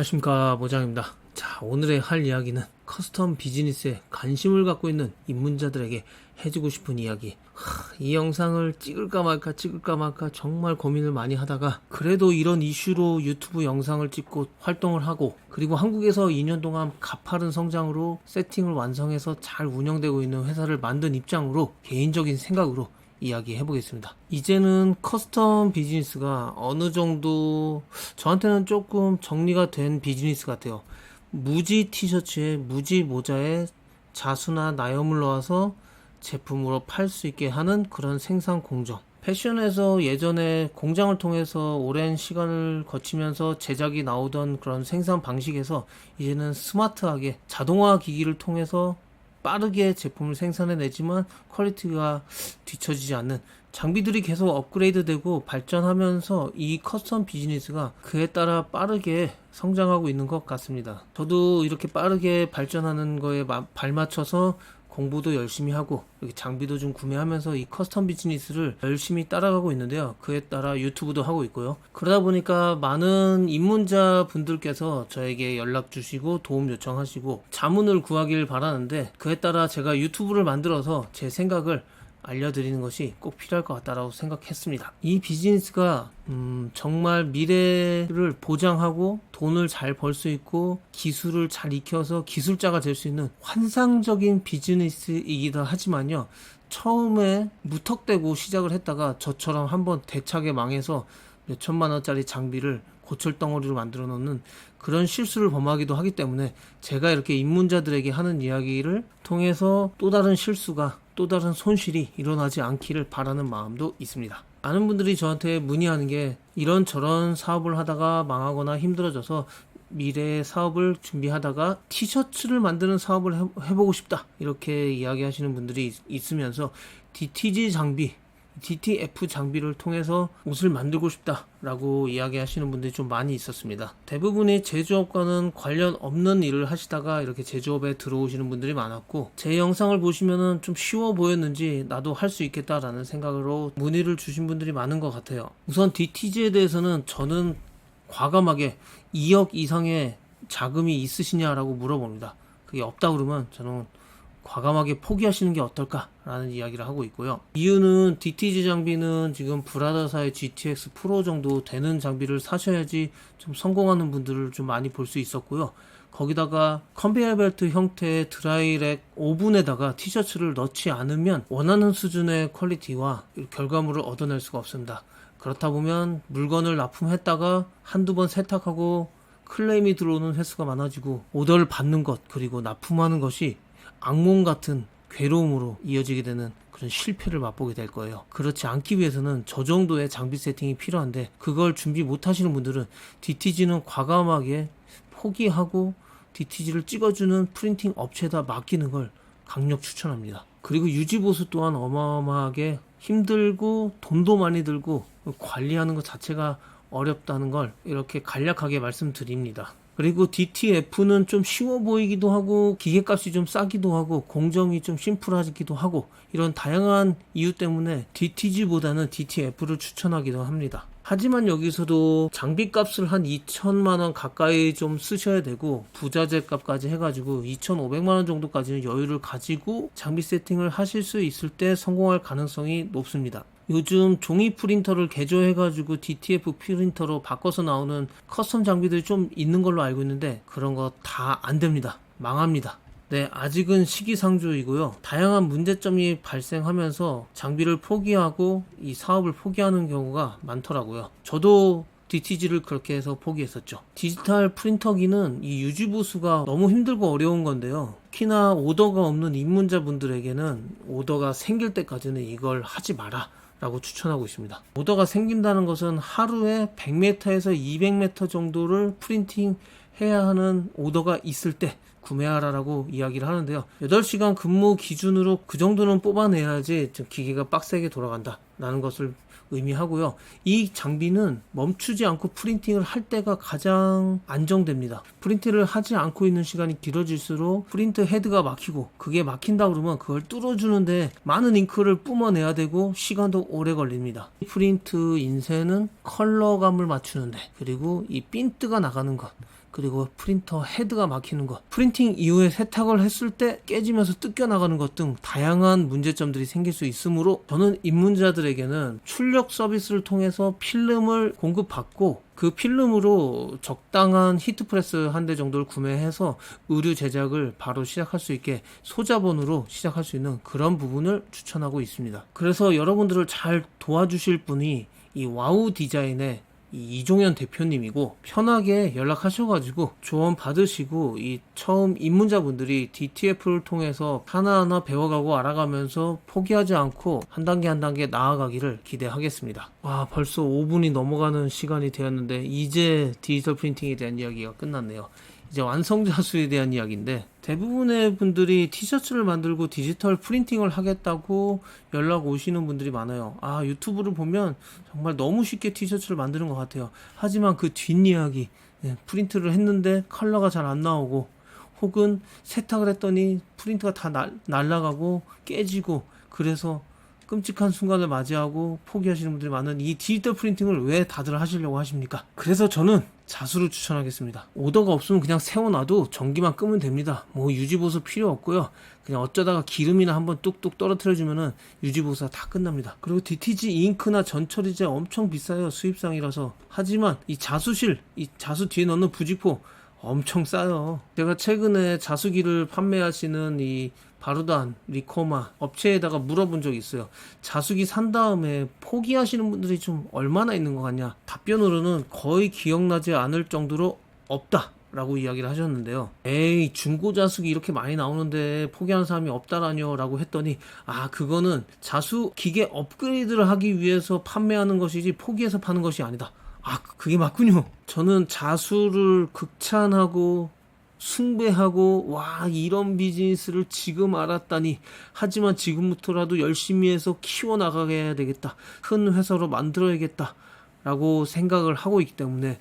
안녕하십니까, 모장입니다. 자, 오늘의 할 이야기는 커스텀 비즈니스에 관심을 갖고 있는 입문자들에게 해주고 싶은 이야기. 이 영상을 찍을까 말까 정말 고민을 많이 하다가 그래도 이런 이슈로 유튜브 영상을 찍고 활동을 하고, 그리고 한국에서 2년 동안 가파른 성장으로 세팅을 완성해서 잘 운영되고 있는 회사를 만든 입장으로 개인적인 생각으로 이야기 해보겠습니다. 이제는 커스텀 비즈니스가 어느 정도 저한테는 조금 정리가 된 비즈니스 같아요. 무지 티셔츠에 무지 모자에 자수나 나염을 넣어서 제품으로 팔 수 있게 하는 그런 생산 공정. 패션에서 예전에 공장을 통해서 오랜 시간을 거치면서 제작이 나오던 그런 생산 방식에서 이제는 스마트하게 자동화 기기를 통해서 빠르게 제품을 생산해내지만 퀄리티가 뒤처지지 않는 장비들이 계속 업그레이드 되고 발전하면서 이 커스텀 비즈니스가 그에 따라 빠르게 성장하고 있는 것 같습니다. 저도 이렇게 빠르게 발전하는 거에 발맞춰서 공부도 열심히 하고 이렇게 장비도 좀 구매하면서 이 커스텀 비즈니스를 열심히 따라가고 있는데요. 그에 따라 유튜브도 하고 있고요. 그러다 보니까 많은 입문자 분들께서 저에게 연락 주시고 도움 요청하시고 자문을 구하길 바라는데, 그에 따라 제가 유튜브를 만들어서 제 생각을 알려드리는 것이 꼭 필요할 것 같다라고 생각했습니다. 이 비즈니스가 정말 미래를 보장하고 돈을 잘 벌 수 있고 기술을 잘 익혀서 기술자가 될 수 있는 환상적인 비즈니스이기도 하지만요, 처음에 무턱대고 시작을 했다가 저처럼 한번 대차게 망해서 몇 천만 원짜리 장비를 고철덩어리로 만들어 놓는 그런 실수를 범하기도 하기 때문에, 제가 이렇게 입문자들에게 하는 이야기를 통해서 또 다른 실수가, 또 다른 손실이 일어나지 않기를 바라는 마음도 있습니다. 많은 분들이 저한테 문의하는 게, 이런저런 사업을 하다가 망하거나 힘들어져서 미래의 사업을 준비하다가 티셔츠를 만드는 사업을 해보고 싶다, 이렇게 이야기하시는 분들이 있으면서 DTG 장비, DTF 장비를 통해서 옷을 만들고 싶다 라고 이야기하시는 분들이 좀 많이 있었습니다. 대부분이 제조업과는 관련 없는 일을 하시다가 이렇게 제조업에 들어오시는 분들이 많았고, 제 영상을 보시면은 좀 쉬워 보였는지 나도 할 수 있겠다라는 생각으로 문의를 주신 분들이 많은 것 같아요. 우선 DTG에 대해서는 저는 과감하게 2억 이상의 자금이 있으시냐라고 물어봅니다. 그게 없다 그러면 저는 과감하게 포기하시는 게 어떨까라는 이야기를 하고 있고요. 이유는 DTG 장비는 지금 브라더사의 GTX 프로 정도 되는 장비를 사셔야지 좀 성공하는 분들을 좀 많이 볼 수 있었고요. 거기다가 컨베이어 벨트 형태의 드라이렉 오븐에다가 티셔츠를 넣지 않으면 원하는 수준의 퀄리티와 결과물을 얻어낼 수가 없습니다. 그렇다 보면 물건을 납품했다가 한두 번 세탁하고 클레임이 들어오는 횟수가 많아지고, 오더를 받는 것 그리고 납품하는 것이 악몽 같은 괴로움으로 이어지게 되는 그런 실패를 맛보게 될 거예요. 그렇지 않기 위해서는 저 정도의 장비 세팅이 필요한데, 그걸 준비 못 하시는 분들은 DTG는 과감하게 포기하고 DTG를 찍어주는 프린팅 업체에다 맡기는 걸 강력 추천합니다. 그리고 유지보수 또한 어마어마하게 힘들고 돈도 많이 들고 관리하는 것 자체가 어렵다는 걸 이렇게 간략하게 말씀드립니다. 그리고 DTF는 좀 쉬워 보이기도 하고 기계값이 좀 싸기도 하고 공정이 좀 심플하기도 하고, 이런 다양한 이유 때문에 DTG보다는 DTF를 추천하기도 합니다. 하지만 여기서도 장비값을 한 2천만원 가까이 좀 쓰셔야 되고, 부자재 값까지 해가지고 2,500만원 정도까지는 여유를 가지고 장비 세팅을 하실 수 있을 때 성공할 가능성이 높습니다. 요즘 종이 프린터를 개조해가지고 DTF 프린터로 바꿔서 나오는 커스텀 장비들이 좀 있는 걸로 알고 있는데, 그런 거 다 안됩니다. 망합니다. 네, 아직은 시기상조이고요. 다양한 문제점이 발생하면서 장비를 포기하고 이 사업을 포기하는 경우가 많더라고요. 저도 DTG를 그렇게 해서 포기했었죠. 디지털 프린터기는 이 유지보수가 너무 힘들고 어려운 건데요. 특히나 오더가 없는 입문자분들에게는 오더가 생길 때까지는 이걸 하지 마라 라고 추천하고 있습니다. 오더가 생긴다는 것은 하루에 100m에서 200m 정도를 프린팅 해야 하는 오더가 있을 때 구매하라라고 이야기를 하는데요. 8시간 근무 기준으로 그 정도는 뽑아내야지 좀 기계가 빡세게 돌아간다 라는 것을 의미하고요. 이 장비는 멈추지 않고 프린팅을 할 때가 가장 안정됩니다. 프린팅을 하지 않고 있는 시간이 길어질수록 프린트 헤드가 막히고, 그게 막힌다 그러면 그걸 뚫어주는데 많은 잉크를 뿜어내야 되고 시간도 오래 걸립니다. 프린트 인쇄는 컬러감을 맞추는데, 그리고 이 핀트가 나가는 것, 그리고 프린터 헤드가 막히는 것, 프린팅 이후에 세탁을 했을 때 깨지면서 뜯겨나가는 것 등 다양한 문제점들이 생길 수 있으므로 저는 입문자들에게는 출력 서비스를 통해서 필름을 공급받고 그 필름으로 적당한 히트프레스 한 대 정도를 구매해서 의류 제작을 바로 시작할 수 있게 소자본으로 시작할 수 있는 그런 부분을 추천하고 있습니다. 그래서 여러분들을 잘 도와주실 분이 이 와우 디자인의 이종현 대표님이고, 편하게 연락하셔가지고 조언 받으시고, 이 처음 입문자분들이 DTF를 통해서 하나하나 배워가고 알아가면서 포기하지 않고 한 단계 한 단계 나아가기를 기대하겠습니다. 와, 벌써 5분이 넘어가는 시간이 되었는데 이제 디지털 프린팅에 대한 이야기가 끝났네요. 이제 완성자수에 대한 이야기인데, 대부분의 분들이 티셔츠를 만들고 디지털 프린팅을 하겠다고 연락 오시는 분들이 많아요. 아, 유튜브를 보면 정말 너무 쉽게 티셔츠를 만드는 것 같아요. 하지만 그 뒷이야기, 프린트를 했는데 컬러가 잘 안 나오고, 혹은 세탁을 했더니 프린트가 다 날아가고 깨지고, 그래서 끔찍한 순간을 맞이하고 포기하시는 분들이 많은 이 디지털 프린팅을 왜 다들 하시려고 하십니까? 그래서 저는 자수를 추천하겠습니다. 오더가 없으면 그냥 세워놔도 전기만 끄면 됩니다. 뭐 유지보수 필요 없고요. 그냥 어쩌다가 기름이나 한번 뚝뚝 떨어뜨려주면은 유지보수가 다 끝납니다. 그리고 DTG 잉크나 전처리제 엄청 비싸요. 수입상이라서. 하지만 이 자수실, 이 자수 뒤에 넣는 부직포 엄청 싸요. 제가 최근에 자수기를 판매하시는 이 바루단, 리코마 업체에다가 물어본 적이 있어요. 자수기 산 다음에 포기하시는 분들이 좀 얼마나 있는 것 같냐. 답변으로는 거의 기억나지 않을 정도로 없다 라고 이야기를 하셨는데요. 에이, 중고 자수기 이렇게 많이 나오는데 포기하는 사람이 없다라뇨 라고 했더니, 아, 그거는 자수 기계 업그레이드를 하기 위해서 판매하는 것이지 포기해서 파는 것이 아니다. 아, 그게 맞군요. 저는 자수를 극찬하고 숭배하고, 와, 이런 비즈니스를 지금 알았다니. 하지만 지금부터라도 열심히 해서 키워나가게 해야 되겠다. 큰 회사로 만들어야겠다 라고 생각을 하고 있기 때문에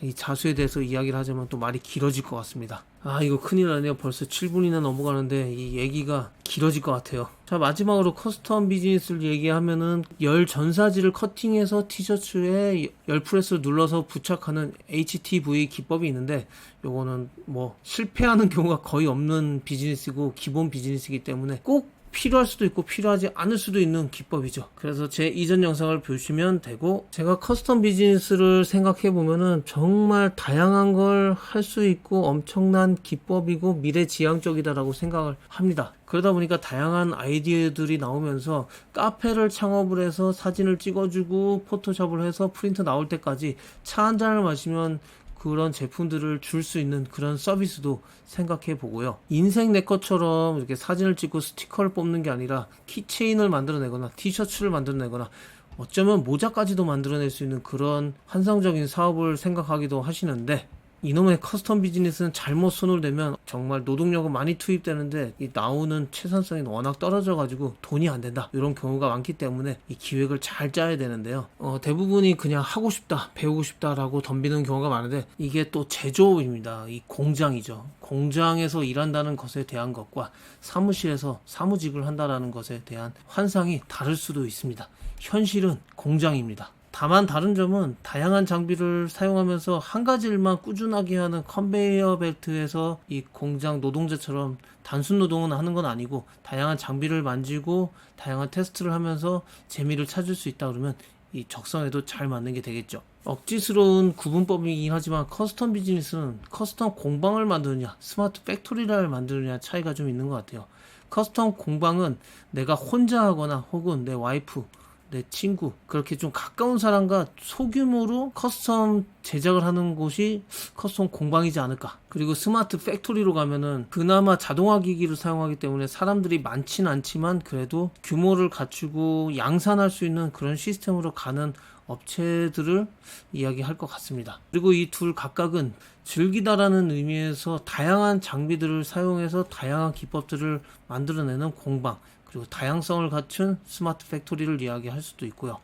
이 자수에 대해서 이야기를 하자면 또 말이 길어질 것 같습니다. 아, 이거 큰일 나네요. 벌써 7분이나 넘어가는데 이 얘기가 길어질 것 같아요. 자, 마지막으로 커스텀 비즈니스를 얘기하면은 열 전사지를 커팅해서 티셔츠에 열 프레스를 눌러서 부착하는 HTV 기법이 있는데, 요거는 뭐 실패하는 경우가 거의 없는 비즈니스고 기본 비즈니스이기 때문에 꼭 필요할 수도 있고 필요하지 않을 수도 있는 기법이죠. 그래서 제 이전 영상을 보시면 되고, 제가 커스텀 비즈니스를 생각해 보면은 정말 다양한 걸 할 수 있고 엄청난 기법이고 미래지향적이다라고 생각을 합니다. 그러다 보니까 다양한 아이디어들이 나오면서 카페를 창업을 해서 사진을 찍어주고 포토샵을 해서 프린트 나올 때까지 차 한 잔을 마시면 그런 제품들을 줄 수 있는 그런 서비스도 생각해 보고요. 인생 내 것처럼 이렇게 사진을 찍고 스티커를 뽑는 게 아니라 키체인을 만들어내거나 티셔츠를 만들어내거나 어쩌면 모자까지도 만들어낼 수 있는 그런 환상적인 사업을 생각하기도 하시는데, 이놈의 커스텀 비즈니스는 잘못 손을 대면 정말 노동력은 많이 투입되는데 이 나오는 채산성이 워낙 떨어져가지고 돈이 안 된다, 이런 경우가 많기 때문에 이 기획을 잘 짜야 되는데요. 대부분이 그냥 하고 싶다, 배우고 싶다라고 덤비는 경우가 많은데, 이게 또 제조업입니다. 이 공장이죠. 공장에서 일한다는 것에 대한 것과 사무실에서 사무직을 한다는 것에 대한 환상이 다를 수도 있습니다. 현실은 공장입니다. 다만 다른 점은 다양한 장비를 사용하면서 한 가지 일만 꾸준하게 하는 컨베이어 벨트에서 이 공장 노동자처럼 단순 노동은 하는 건 아니고, 다양한 장비를 만지고 다양한 테스트를 하면서 재미를 찾을 수 있다 그러면 이 적성에도 잘 맞는 게 되겠죠. 억지스러운 구분법이긴 하지만 커스텀 비즈니스는 커스텀 공방을 만드느냐 스마트 팩토리를 만드느냐 차이가 좀 있는 것 같아요. 커스텀 공방은 내가 혼자 하거나 혹은 내 와이프, 내 친구, 그렇게 좀 가까운 사람과 소규모로 커스텀 제작을 하는 곳이 커스텀 공방이지 않을까. 그리고 스마트 팩토리로 가면은 그나마 자동화 기기를 사용하기 때문에 사람들이 많진 않지만 그래도 규모를 갖추고 양산할 수 있는 그런 시스템으로 가는 업체들을 이야기할 것 같습니다. 그리고 이 둘 각각은 즐기다라는 의미에서 다양한 장비들을 사용해서 다양한 기법들을 만들어내는 공방, 그리고 다양성을 갖춘 스마트 팩토리를 이야기할 수도 있고요.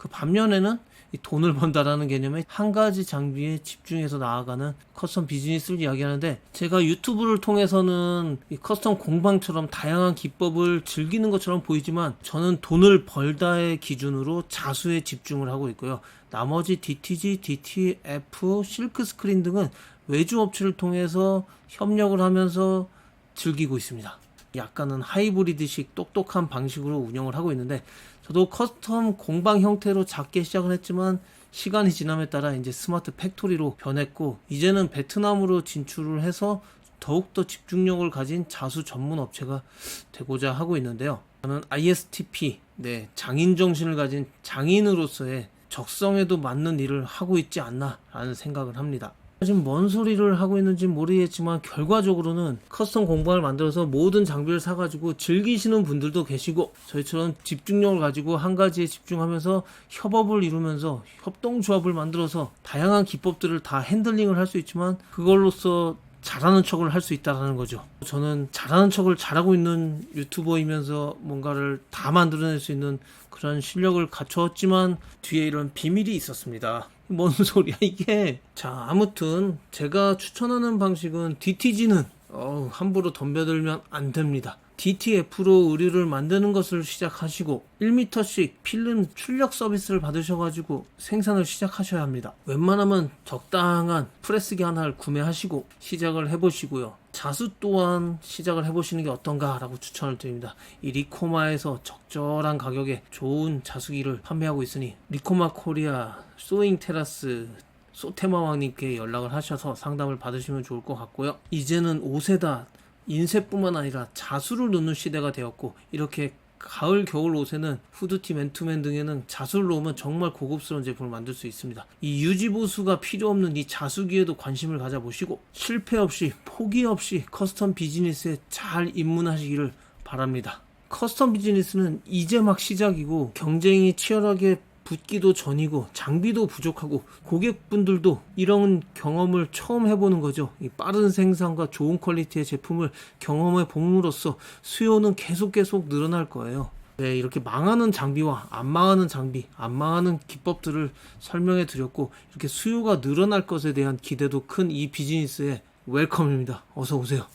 그 반면에는 이 돈을 번다라는 개념의 한 가지 장비에 집중해서 나아가는 커스텀 비즈니스를 이야기하는데, 제가 유튜브를 통해서는 이 커스텀 공방처럼 다양한 기법을 즐기는 것처럼 보이지만 저는 돈을 벌다의 기준으로 자수에 집중을 하고 있고요. 나머지 DTG, DTF, 실크 스크린 등은 외주 업체를 통해서 협력을 하면서 즐기고 있습니다. 약간은 하이브리드식 똑똑한 방식으로 운영을 하고 있는데, 저도 커스텀 공방 형태로 작게 시작을 했지만 시간이 지남에 따라 이제 스마트 팩토리로 변했고, 이제는 베트남으로 진출을 해서 더욱더 집중력을 가진 자수 전문 업체가 되고자 하고 있는데요. 저는 ISTP, 장인 정신을 가진 장인으로서의 적성에도 맞는 일을 하고 있지 않나 라는 생각을 합니다. 지금 뭔 소리를 하고 있는지 모르겠지만 결과적으로는 커스텀 공방을 만들어서 모든 장비를 사가지고 즐기시는 분들도 계시고, 저희처럼 집중력을 가지고 한 가지에 집중하면서 협업을 이루면서 협동조합을 만들어서 다양한 기법들을 다 핸들링을 할 수 있지만 그걸로써 잘하는 척을 할 수 있다는 거죠. 저는 잘하는 척을 잘하고 있는 유튜버이면서 뭔가를 다 만들어낼 수 있는 그런 실력을 갖추었지만 뒤에 이런 비밀이 있었습니다. 뭔 소리야 이게. 자, 아무튼 제가 추천하는 방식은 DTG는 함부로 덤벼들면 안 됩니다. DTF로 의류를 만드는 것을 시작하시고 1m씩 필름 출력 서비스를 받으셔가지고 생산을 시작하셔야 합니다. 웬만하면 적당한 프레스기 하나를 구매하시고 시작을 해보시고요. 자수 또한 시작을 해보시는 게 어떤가 라고 추천을 드립니다. 이 리코마에서 적절한 가격에 좋은 자수기를 판매하고 있으니 리코마 코리아, 소잉 테라스, 소테마왕님께 연락을 하셔서 상담을 받으시면 좋을 것 같고요. 이제는 5세다 인쇄뿐만 아니라 자수를 넣는 시대가 되었고, 이렇게 가을 겨울 옷에는 후드티, 맨투맨 등에는 자수를 넣으면 정말 고급스러운 제품을 만들 수 있습니다. 이 유지보수가 필요 없는 이 자수기에도 관심을 가져보시고 실패 없이 포기 없이 커스텀 비즈니스에 잘 입문하시기를 바랍니다. 커스텀 비즈니스는 이제 막 시작이고 경쟁이 치열하게 붙기도 전이고 장비도 부족하고 고객분들도 이런 경험을 처음 해보는 거죠. 이 빠른 생산과 좋은 퀄리티의 제품을 경험해 봄으로써 수요는 계속 늘어날 거예요. 네, 이렇게 망하는 장비와 안 망하는 장비, 안 망하는 기법들을 설명해 드렸고, 이렇게 수요가 늘어날 것에 대한 기대도 큰 이 비즈니스에 웰컴입니다. 어서 오세요.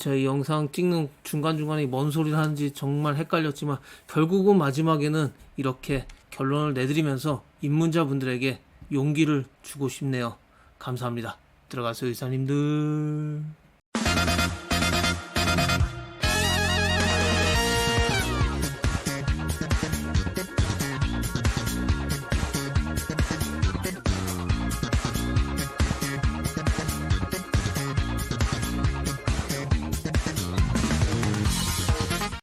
제가 이 영상 찍는 중간중간에 뭔 소리를 하는지 정말 헷갈렸지만 결국은 마지막에는 이렇게 결론을 내드리면서 입문자분들에게 용기를 주고 싶네요. 감사합니다. 들어가세요, 의사님들.